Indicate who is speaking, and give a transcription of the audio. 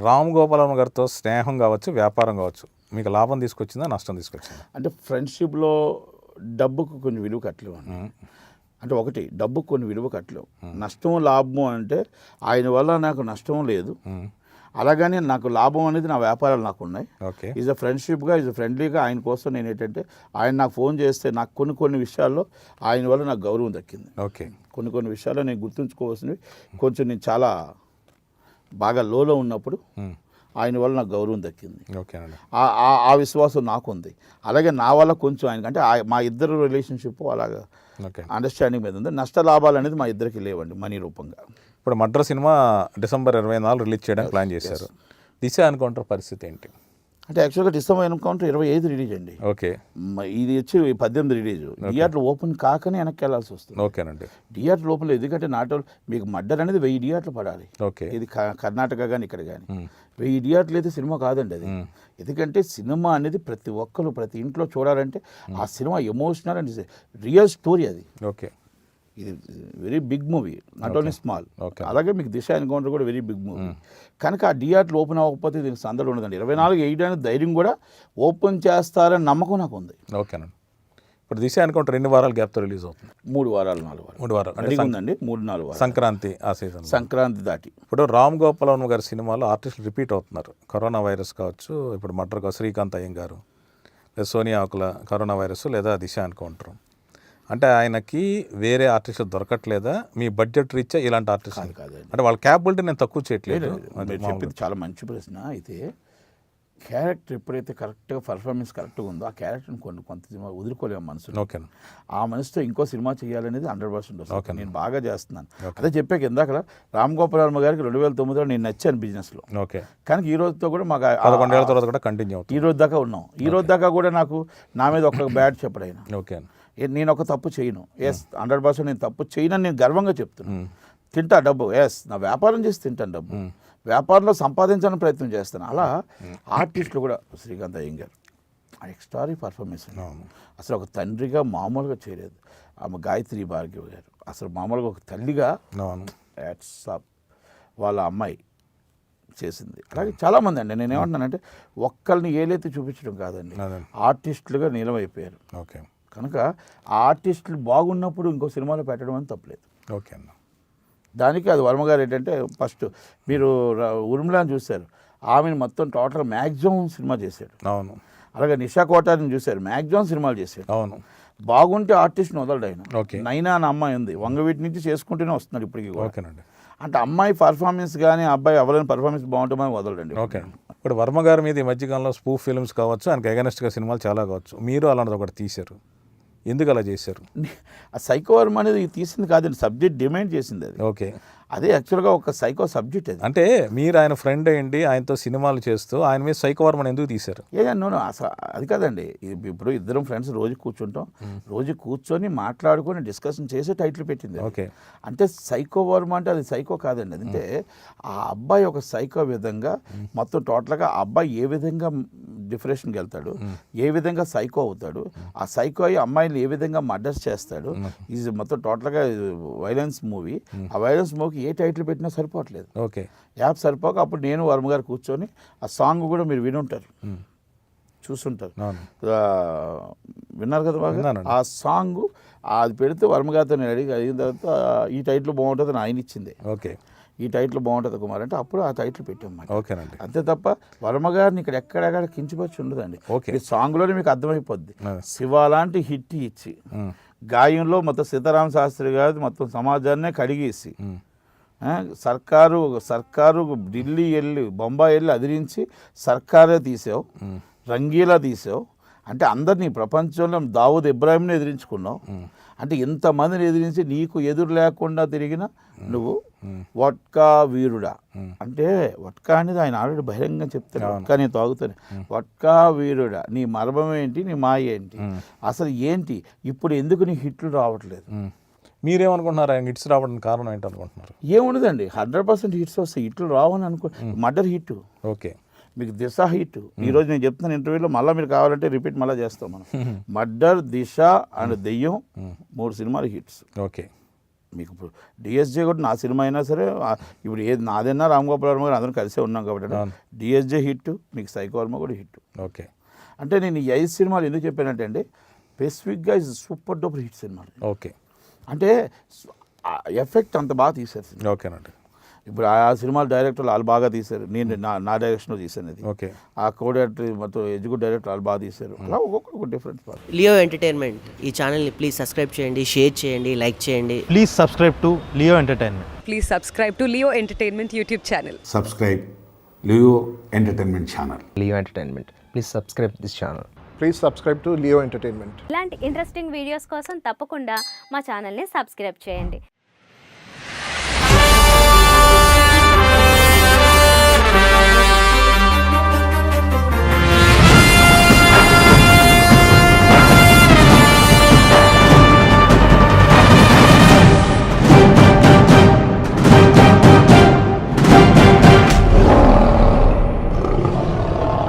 Speaker 1: రామ్ గోపాల్ గారితో స్నేహం కావచ్చు, వ్యాపారం కావచ్చు, మీకు లాభం తీసుకొచ్చిందా, నష్టం తీసుకొచ్చిందా?
Speaker 2: అంటే ఫ్రెండ్షిప్లో డబ్బుకు కొన్ని విలువ కట్టలేవు అంటే ఒకటి డబ్బుకు కొన్ని విలువ కట్టలేవు. నష్టం లాభం అంటే ఆయన వల్ల నాకు నష్టం లేదు, అలాగని నాకు లాభం అనేది నా వ్యాపారాలు నాకు ఉన్నాయి. ఈజ్ అ ఫ్రెండ్షిప్గా, ఈజ్ అ ఫ్రెండ్లీగా ఆయన కోసం నేను ఏంటంటే ఆయన నాకు ఫోన్ చేస్తే నాకు కొన్ని విషయాల్లో ఆయన వల్ల నాకు గౌరవం దక్కింది. కొన్ని విషయాల్లో నేను గుర్తుంచుకోవాల్సినవి కొంచెం నేను చాలా బాగా లోలో ఉన్నప్పుడు ఆయన వల్ల నాకు గౌరవం దక్కింది. ఆ విశ్వాసం నాకుంది. అలాగే నా వల్ల కొంచెం ఆయన అంటే మా ఇద్దరు రిలేషన్షిప్ అలాగా అండర్స్టాండింగ్ మీద ఉంది. నష్ట లాభాలు అనేది మా ఇద్దరికి లేవండి మనీ రూపంగా.
Speaker 1: ఇప్పుడు మడ్ర సినిమా December 24 రిలీజ్ చేయడానికి ప్లాన్ చేశారు. దిశ ఎన్కౌంటర్ పరిస్థితి ఏంటి?
Speaker 2: అంటే యాక్చువల్గా December ఎన్కౌంటర్ 25 రిలీజ్ అండి. ఇది వచ్చి 18 రిలీజ్. థియేటర్ ఓపెన్ కాకనే వెనక్కి వెళ్ళాల్సి వస్తుంది. థియేటర్ లోపల ఎందుకంటే మీకు మర్డర్ అనేది 1000 థియేటర్లు పడాలి. ఇది కర్ణాటక కానీ ఇక్కడ కానీ 1000 థియేటర్లు అయితే సినిమా కాదండి అది. ఎందుకంటే సినిమా అనేది ప్రతి ఒక్కరు ప్రతి ఇంట్లో చూడాలంటే ఆ cinema emotional and real story అది. ఇది very big movie, not only small. అలాగే మీకు దిశ ఎన్కౌంటర్ కూడా వెరీ బిగ్ మూవీ. కనుక ఆ థియేటర్లు ఓపెన్ అవ్వకపోతే దీనికి సందడి ఉండదండి. 24 వేయడానికి ధైర్యం కూడా ఓపెన్ చేస్తారని నమ్మకం నాకు ఉంది.
Speaker 1: ఓకేనండి. ఇప్పుడు దిశ ఎన్కౌంటర్ 2 వారాల గ్యాప్తో రిలీజ్ అవుతుంది.
Speaker 2: 3 వారాలు 4 వారాలు
Speaker 1: 3 వారాలు
Speaker 2: ఉందండి. 3-4 వారాలు
Speaker 1: సంక్రాంతి ఆ సీజన్,
Speaker 2: సంక్రాంతి దాటి.
Speaker 1: ఇప్పుడు రామ్ గోపాల్ గారి సినిమాలో ఆర్టిస్టులు రిపీట్ అవుతున్నారు. కరోనా వైరస్ కావచ్చు, ఇప్పుడు మర్డర్ కావచ్చు, శ్రీకాంత్ అయ్యంగారు, లేదా సోనియా ఆకుల కరోనా వైరస్, లేదా దిశ ఎన్కౌంటర్. అంటే ఆయనకి వేరే ఆర్టిస్టులు దొరకట్లేదా? మీ బడ్జెట్ రీత్యా ఇలాంటి ఆర్టిస్ట్
Speaker 2: కాదండి.
Speaker 1: అంటే వాళ్ళ క్యాపబిలిటీ నేను తక్కువ చేయట్లేదు.
Speaker 2: చెప్పింది చాలా మంచి ప్రశ్న. అయితే క్యారెక్టర్ ఎప్పుడైతే కరెక్ట్గా పర్ఫార్మెన్స్ కరెక్ట్గా ఉందో ఆ క్యారెక్టర్ని కొంత సినిమా వదులుకోలేము మనసులో. ఆ మనసుతో ఇంకో సినిమా చేయాలనేది 100% వస్తుంది. నేను బాగా చేస్తున్నాను. అదే చెప్పాక ఇందాక రామ్ గోపాల్ వర్మ గారికి 2009లో నేను నచ్చాను బిజినెస్లో. కానీ ఈ రోజుతో కూడా మాకు
Speaker 1: 11 ఏళ్ల తర్వాత కూడా కంటిన్యూ అవుతుంది.
Speaker 2: ఈ రోజు దాకా ఉన్నాం. ఈ రోజు దాకా కూడా నాకు నా మీద ఒక బ్యాడ్ చెప్పడైనా నేను ఒక తప్పు చేయను. 100% నేను తప్పు చేయనని నేను గర్వంగా చెప్తున్నాను. తింటా డబ్బు, నా వ్యాపారం చేసి తింటాను డబ్బు, వ్యాపారంలో సంపాదించాలని ప్రయత్నం చేస్తాను. అలా ఆర్టిస్టులు కూడా శ్రీకాంత్ అయ్యంగారు ఎక్స్ట్రారీ పర్ఫార్మెన్స్. అసలు ఒక తండ్రిగా మామూలుగా చేయలేదు. ఆమె గాయత్రి భార్గవ్ గారు అసలు మామూలుగా ఒక తల్లిగా వాళ్ళ అమ్మాయి చేసింది. అలాగే చాలామంది అండి. నేను ఏమంటున్నానంటే ఒక్కరిని ఏలైతే చూపించడం కాదండి, ఆర్టిస్టులుగా నీలమైపోయారు. కనుక ఆ ఆర్టిస్టులు బాగున్నప్పుడు ఇంకో సినిమాలో పెట్టడం అని తప్పలేదు. దానికి అది వర్మ గారు ఏంటంటే ఫస్ట్ మీరు ఉర్మిళని చూశారు, ఆమెను మొత్తం టోటల్ మ్యాక్సిమం సినిమా చేశాడు. అలాగే నిషా కోటాని చూశారు, మ్యాక్సిమం సినిమాలు చేశాడు. బాగుంటే ఆర్టిస్ట్ని వదలడు ఆయన. నైనా అన్న అమ్మాయి ఉంది, వంగవీటి నుంచి చేసుకుంటూనే వస్తున్నాడు ఇప్పటికీ కూడా. అంటే అమ్మాయి పర్ఫార్మెన్స్ కానీ అబ్బాయి ఎవరైనా పర్ఫార్మెన్స్ బాగుంటుందని వదలడండి.
Speaker 1: ఇప్పుడు వర్మ గారి మీద ఈ మధ్యకాలంలో స్పూఫ్ ఫిల్మ్స్ కావచ్చు, ఆయనకు అగెనెస్ట్గా సినిమాలు చాలా కావచ్చు, మీరు అలాంటిది ఒకటి తీశారు. ఎందుకు అలా చేశారు?
Speaker 2: ఆ సైకో వర్మ అనేది తీసింది కాదండి, సబ్జెక్ట్ డిమాండ్ చేసింది అది. అదే యాక్చువల్గా ఒక సైకో సబ్జెక్ట్ అది.
Speaker 1: అంటే మీరు ఆయన ఫ్రెండ్ అయ్యండి, ఆయనతో సినిమాలు చేస్తూ ఆయన మీద సైకో వర్మని ఎందుకు తీశారు?
Speaker 2: అసలు అది కాదండి. ఇప్పుడు ఇద్దరం ఫ్రెండ్స్ రోజు కూర్చుంటాం, రోజు కూర్చొని మాట్లాడుకొని డిస్కషన్ చేసే టైటిల్ పెట్టింది. అంటే సైకో వర్మ అంటే అది సైకో కాదండి. అంటే ఆ అబ్బాయి ఒక సైకో విధంగా మొత్తం టోటల్గా ఆ అబ్బాయి ఏ విధంగా డిప్రెషన్కి వెళ్తాడు, ఏ విధంగా సైకో అవుతాడు, ఆ సైకో అయ్యి అమ్మాయిని ఏ విధంగా మర్డర్స్ చేస్తాడు, ఇది మొత్తం టోటల్గా వైలెన్స్ మూవీ. ఆ వైలెన్స్ మూవీకి ఏ టైటిల్ పెట్టినా సరిపోవట్లేదు. యాప్ సరిపోక అప్పుడు నేను వర్మ గారు కూర్చొని ఆ సాంగ్ కూడా మీరు వినుంటారు, చూస్తుంటారు, విన్నారు కదా బాగా. ఆ సాంగ్ అది పెడితే వర్మ గారితో నేను అయిన తర్వాత ఈ టైటిల్ బాగుంటుంది ఆయన ఇచ్చింది. ఈ టైటిల్ బాగుంటుంది కుమార్ అంటే అప్పుడు ఆ టైటిల్ పెట్టాం. అంతే తప్ప వర్మ గారిని ఇక్కడ ఎక్కడెక్కడ కించిపచ్చి ఉండదండి. ఈ సాంగ్లోనే మీకు అర్థమైపోద్ది. శివ లాంటి హిట్ ఇచ్చి గాయంలో మొత్తం సీతారామ శాస్త్రి గారి మొత్తం సమాజాన్నే కడిగేసి సర్కారు ఢిల్లీ వెళ్ళి బొంబాయి వెళ్ళి అదిరించి సర్కారే తీసావు, రంగీలా తీసావు. అంటే అందరినీ ప్రపంచంలో దావూద్ ఇబ్రాహింని ఎదిరించుకున్నావు. అంటే ఇంతమందిని ఎదిరించి నీకు ఎదురు లేకుండా తిరిగిన నువ్వు వడ్కా వీరుడా. అంటే వడ్కా అనేది ఆయన ఆల్రెడీ బహిరంగంగా చెప్తాడు, వడ్కా నేను తాగుతాను. వడ్కా వీరుడా, నీ మర్మం ఏంటి, నీ మాయ ఏంటి, అసలు ఏంటి, ఇప్పుడు ఎందుకు నీ హిట్లు రావట్లేదు?
Speaker 1: మీరేమనుకుంటున్నారు? ఆయన హిట్స్ రావడానికి కారణం ఏంటి అనుకుంటున్నారు?
Speaker 2: ఏముండదండి, 100% హిట్స్ వస్తాయి. హిట్లు రావని అనుకో. మర్డర్ హిట్, మీకు దిశ హిట్. ఈరోజు నేను చెప్తున్న ఇంటర్వ్యూలో మళ్ళీ మీరు కావాలంటే రిపీట్ మళ్ళీ చేస్తాం మనం. మర్డర్, దిశ అండ్ దెయ్యం 3 సినిమాలు హిట్స్. మీకు ఇప్పుడు డిఎస్జే కూడా నా సినిమా అయినా సరే ఇప్పుడు ఏది నాదైనా రామ్ గోపాల్ వర్మ గారు అందరం కలిసే ఉన్నాం కాబట్టి డిఎస్జే హిట్, మీకు సైకో వర్మ కూడా హిట్.
Speaker 1: ఓకే.
Speaker 2: అంటే నేను ఈ 5 సినిమాలు ఎందుకు చెప్పానంటే అండి, స్పెసిఫిక్గా ఇస్ సూపర్ డూపర్ హిట్ సినిమాలు.
Speaker 1: ఓకే.
Speaker 2: అంటే ఎఫెక్ట్ అంత బాగా తీశారు సినిమా.
Speaker 1: ఓకేనండి.
Speaker 2: ఇప్పుడు ఆ సినిమాల డైరెక్టర్లు వాళ్ళు బాగా తీశారు, నేను నా డైరెక్షన్లో తీశాను అది.
Speaker 1: ఓకే.
Speaker 2: ఆ కో డైరెక్టర్ మొత్తం ఎగ్జిక్యూటివ్ డైరెక్టర్ వాళ్ళు బాగా తీశారు. అలా ఒక్కొక్కరు ఒక డిఫరెన్స్ పార్ట్.
Speaker 3: లియో ఎంటర్టైన్మెంట్ ఈ ఛానల్ని ప్లీజ్ సబ్స్క్రైబ్ చేయండి, షేర్ చేయండి, లైక్ చేయండి.
Speaker 4: Please subscribe to Leo Entertainment.
Speaker 5: Please subscribe to Leo Entertainment YouTube channel.
Speaker 6: Subscribe Leo Entertainment Channel.
Speaker 7: Leo Entertainment. Please subscribe this channel.
Speaker 8: Please subscribe to Leo entertainment.
Speaker 9: ఇలాంటి interesting videos కోసం తప్పకుండా మా ఛానల్ని subscribe చేయండి.